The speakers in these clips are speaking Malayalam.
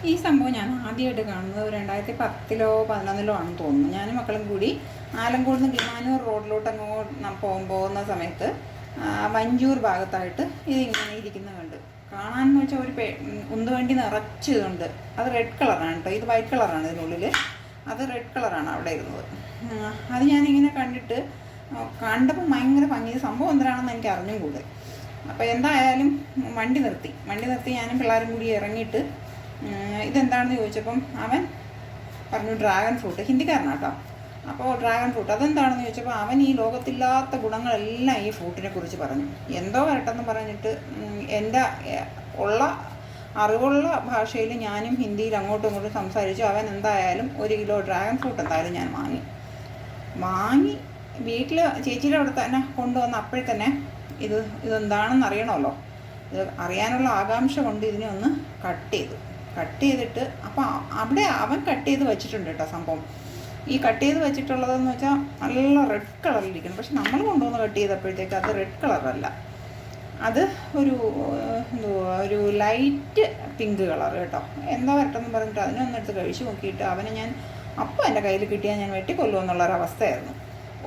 ഈ സംഭവം ഞാൻ ആദ്യമായിട്ട് കാണുന്നത് 2010-ലോ 2011-ലോ ആണെന്ന് തോന്നുന്നു. ഞാനും മക്കളും കൂടി ആലങ്കോട് നിന്ന് കിമാനൂർ റോഡിലോട്ട് പോകുന്ന സമയത്ത് വഞ്ചൂർ ഭാഗത്തായിട്ട് ഇതിങ്ങനെ ഇരിക്കുന്നത് കണ്ട്. കാണാനെന്ന് വെച്ചാൽ ഒരു ഉന്തുവണ്ടി നിറച്ചതുണ്ട്. അത് റെഡ് കളറാണ് കേട്ടോ. ഇത് വൈറ്റ് കളറാണ് ഇതിനുള്ളിൽ. അത് റെഡ് കളറാണ് അവിടെ ഇരുന്നത്. അത് ഞാനിങ്ങനെ കണ്ടപ്പോൾ ഭയങ്കര ഭംഗി. സംഭവം എന്താണെന്ന് എനിക്ക് അറിഞ്ഞും കൂടെ. അപ്പോൾ എന്തായാലും വണ്ടി നിർത്തി ഞാനും പിള്ളേരും കൂടി ഇറങ്ങിയിട്ട് ഇതെന്താണെന്ന് ചോദിച്ചപ്പം അവൻ പറഞ്ഞു ഡ്രാഗൺ ഫ്രൂട്ട്. ഹിന്ദിക്കാരനാട്ടോ. അപ്പോൾ ഡ്രാഗൺ ഫ്രൂട്ട് അതെന്താണെന്ന് ചോദിച്ചപ്പോൾ അവൻ ഈ ലോകത്തില്ലാത്ത ഗുണങ്ങളെല്ലാം ഈ ഫ്രൂട്ടിനെ കുറിച്ച് പറഞ്ഞു. എന്തോ വരട്ടെന്ന് പറഞ്ഞിട്ട് എൻ്റെ അറിവുള്ള ഭാഷയിൽ ഞാനും ഹിന്ദിയിൽ അങ്ങോട്ടും ഇങ്ങോട്ടും സംസാരിച്ചു. അവൻ എന്തായാലും 1 കിലോ ഡ്രാഗൺ ഫ്രൂട്ട് എന്തായാലും ഞാൻ വാങ്ങി വീട്ടിൽ ചേച്ചിയുടെ അവിടെ തന്നെ കൊണ്ടുവന്ന് അപ്പോഴത്തന്നെ ഇതെന്താണെന്ന് അറിയണമല്ലോ. ഇത് അറിയാനുള്ള ആകാംക്ഷ കൊണ്ട് ഇതിനെ ഒന്ന് കട്ട് ചെയ്തിട്ട് അപ്പോൾ അവിടെ അവൻ കട്ട് ചെയ്ത് വെച്ചിട്ടുണ്ട് കേട്ടോ. സംഭവം ഈ കട്ട് ചെയ്ത് വെച്ചിട്ടുള്ളതെന്ന് വെച്ചാൽ നല്ല റെഡ് കളറിലിരിക്കുന്നു. പക്ഷെ നമ്മൾ കൊണ്ടുവന്ന് കട്ട് ചെയ്തപ്പോഴത്തേക്ക് അത് റെഡ് കളറല്ല, അത് ഒരു ലൈറ്റ് പിങ്ക് കളർ കേട്ടോ. എന്താ വരട്ടെന്ന് പറഞ്ഞിട്ട് അതിനൊന്നെടുത്ത് കഴിച്ചു നോക്കിയിട്ട് അവനെ ഞാൻ അപ്പോൾ എൻ്റെ കയ്യിൽ കിട്ടിയാൽ ഞാൻ വെട്ടിക്കൊല്ലുമെന്നുള്ളൊരവസ്ഥയായിരുന്നു.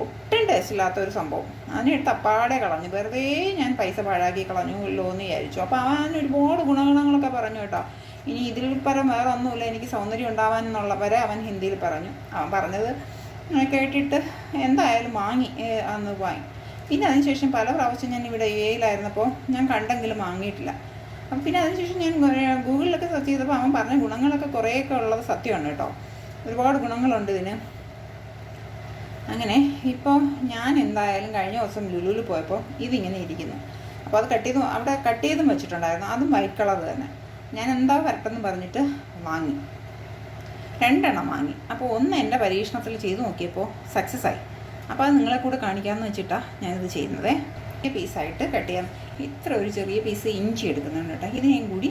ഒട്ടും ടേസ്റ്റില്ലാത്തൊരു സംഭവം. അതിനെടുത്ത് അപ്പാടെ കളഞ്ഞു. വെറുതെ ഞാൻ പൈസ പാഴാക്കി കളഞ്ഞുല്ലോ എന്ന് വിചാരിച്ചു. അപ്പോൾ അവൻ ഒരുപാട് ഗുണങ്ങളൊക്കെ പറഞ്ഞു കേട്ടോ. ഇനി ഇതിൽ പരം വേറെ ഒന്നുമില്ല, എനിക്ക് സൗന്ദര്യം ഉണ്ടാവാനെന്നുള്ള വരെ അവൻ ഹിന്ദിയിൽ പറഞ്ഞു. അവൻ പറഞ്ഞത് കേട്ടിട്ട് എന്തായാലും വാങ്ങി. പിന്നെ അതിനുശേഷം പല പ്രാവശ്യം ഞാൻ ഇവിടെ ലായിരുന്നപ്പോൾ ഞാൻ കണ്ടെങ്കിലും വാങ്ങിയിട്ടില്ല. അപ്പം പിന്നെ അതിനുശേഷം ഞാൻ ഗൂഗിളിലൊക്കെ സെർച്ച് ചെയ്തപ്പോൾ അവൻ പറഞ്ഞ ഗുണങ്ങളൊക്കെ കുറേയൊക്കെ ഉള്ളത് സത്യമാണ് കേട്ടോ. ഒരുപാട് ഗുണങ്ങളുണ്ട് ഇതിന്. അങ്ങനെ ഇപ്പോൾ ഞാൻ എന്തായാലും കഴിഞ്ഞ ദിവസം ലുലുവിൽ പോയപ്പോൾ ഇതിങ്ങനെ ഇരിക്കുന്നു. അപ്പോൾ അത് അവിടെ കട്ട് ചെയ്തും വെച്ചിട്ടുണ്ടായിരുന്നു. അതും വൈറ്റ് കളർ തന്നെ. ഞാൻ എന്താ വരട്ടെന്ന് പറഞ്ഞിട്ട് വാങ്ങി. 2 എണ്ണം വാങ്ങി. അപ്പോൾ ഒന്ന് എൻ്റെ പരീക്ഷണത്തിൽ ചെയ്ത് നോക്കിയപ്പോൾ സക്സസ് ആയി. അപ്പോൾ അത് നിങ്ങളെ കൂടെ കാണിക്കാമെന്ന് വെച്ചിട്ടാണ് ഞാനിത് ചെയ്യുന്നത്. ഈ പീസായിട്ട് കട്ട് ചെയ്യാം. ഇത്ര ഒരു ചെറിയ പീസ് ഇഞ്ചി എടുക്കുന്നുണ്ട് കേട്ടോ. ഇതിനെയും കൂടി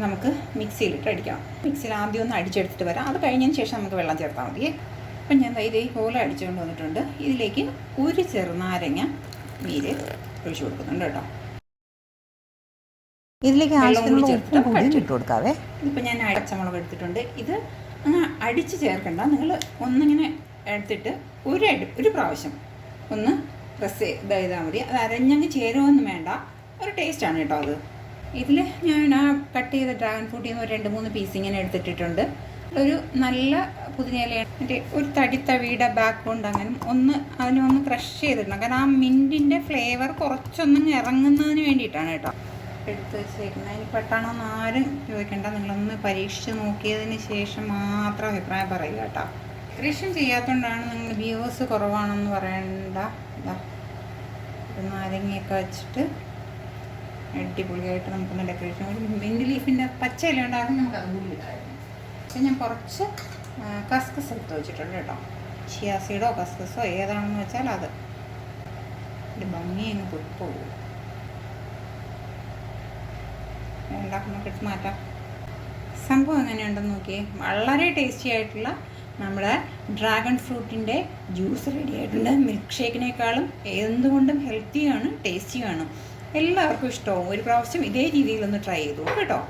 നമുക്ക് മിക്സിയിലിട്ട് അടിക്കാം. മിക്സിയിൽ ആദ്യം ഒന്ന് അടിച്ചെടുത്തിട്ട് വരാം. അത് കഴിഞ്ഞതിന് ശേഷം നമുക്ക് വെള്ളം ചേർത്താൽ മതിയേ. അപ്പം ഞാൻ ഇതേപോലെ അടിച്ചുകൊണ്ട് വന്നിട്ടുണ്ട്. ഇതിലേക്ക് ഒരു ചെറുനാരങ്ങ നീര് ഒഴിച്ചു കൊടുക്കുന്നുണ്ട് കേട്ടോ. ഇതിലേക്ക് ഇട്ട് കൊടുക്കാവേ. ഇതിപ്പോൾ ഞാൻ പച്ചമുളക് എടുത്തിട്ടുണ്ട്. ഇത് അടിച്ച് ചേർക്കണ്ട. നിങ്ങൾ ഒന്നിങ്ങനെ എടുത്തിട്ട് ഒരു പ്രാവശ്യം ഒന്ന് പ്രസ് ചെയ്താൽ മതി. അത് അരഞ്ഞങ്ങ് ചേരുമൊന്നും വേണ്ട. ഒരു ടേസ്റ്റാണ് കേട്ടോ അത്. ഇതിൽ ഞാൻ കട്ട് ചെയ്ത ഡ്രാഗൺ ഫ്രൂട്ടിൽ നിന്ന് 2-3 പീസ് ഇങ്ങനെ എടുത്തിട്ടിട്ടുണ്ട്. ഒരു നല്ല പുതിനയില ഒരു തടിത്തവിയുടെ ബാക്ക്ഗ്രൗണ്ട് അങ്ങനെ അതിനൊന്ന് ക്രഷ് ചെയ്തിടണം. കാരണം ആ മിൻറ്റിൻ്റെ ഫ്ലേവർ കുറച്ചൊന്നും ഇറങ്ങുന്നതിന് വേണ്ടിയിട്ടാണ് കേട്ടോ എടുത്ത് വെച്ചേക്കുന്നത്. അതിന് പെട്ടാണെന്ന് ആരും ചോദിക്കേണ്ട. നിങ്ങളൊന്ന് പരീക്ഷിച്ച് നോക്കിയതിന് ശേഷം മാത്രം അഭിപ്രായം പറയുക കേട്ടോ. ഡെക്കറേഷൻ ചെയ്യാത്തതുകൊണ്ടാണ് നിങ്ങൾ വ്യൂവേഴ്സ് കുറവാണെന്ന് പറയണ്ട. ഒരു നാരങ്ങയൊക്കെ വെച്ചിട്ട് അടിപൊളിയായിട്ട് നമുക്കൊന്ന് ഡെക്കറേഷൻ. ഒരു മിൻറ്റ് ലീഫിൻ്റെ പച്ച ഇല ഉണ്ടാകും. നമുക്ക് അതും ഇട്ടായിരുന്നു. അപ്പം ഞാൻ കുറച്ച് കസ്കസ് എടുത്ത് വെച്ചിട്ടുണ്ട് കേട്ടോ. ചിയാ സീഡോ കസ്കസോ ഏതാണെന്ന് വെച്ചാൽ അത് ഒരു ഭംഗി അങ്ങ് പൊട്ടിപ്പോകും. ഉണ്ടാക്കുമ്പോൾ എടുത്ത് മാറ്റാം. സംഭവം എങ്ങനെയുണ്ടെന്ന് നോക്കിയേ. വളരെ ടേസ്റ്റി ആയിട്ടുള്ള നമ്മുടെ ഡ്രാഗൺ ഫ്രൂട്ടിൻ്റെ ജ്യൂസ് റെഡി ആയിട്ടുണ്ട്. മിൽക്ക് ഷേക്കിനേക്കാളും എന്തുകൊണ്ടും ഹെൽത്തിയാണ്, ടേസ്റ്റിയാണ്. എല്ലാവർക്കും ഇഷ്ടമാവും. ഒരു പ്രാവശ്യം ഇതേ രീതിയിലൊന്ന് ട്രൈ ചെയ്തു കേട്ടോ.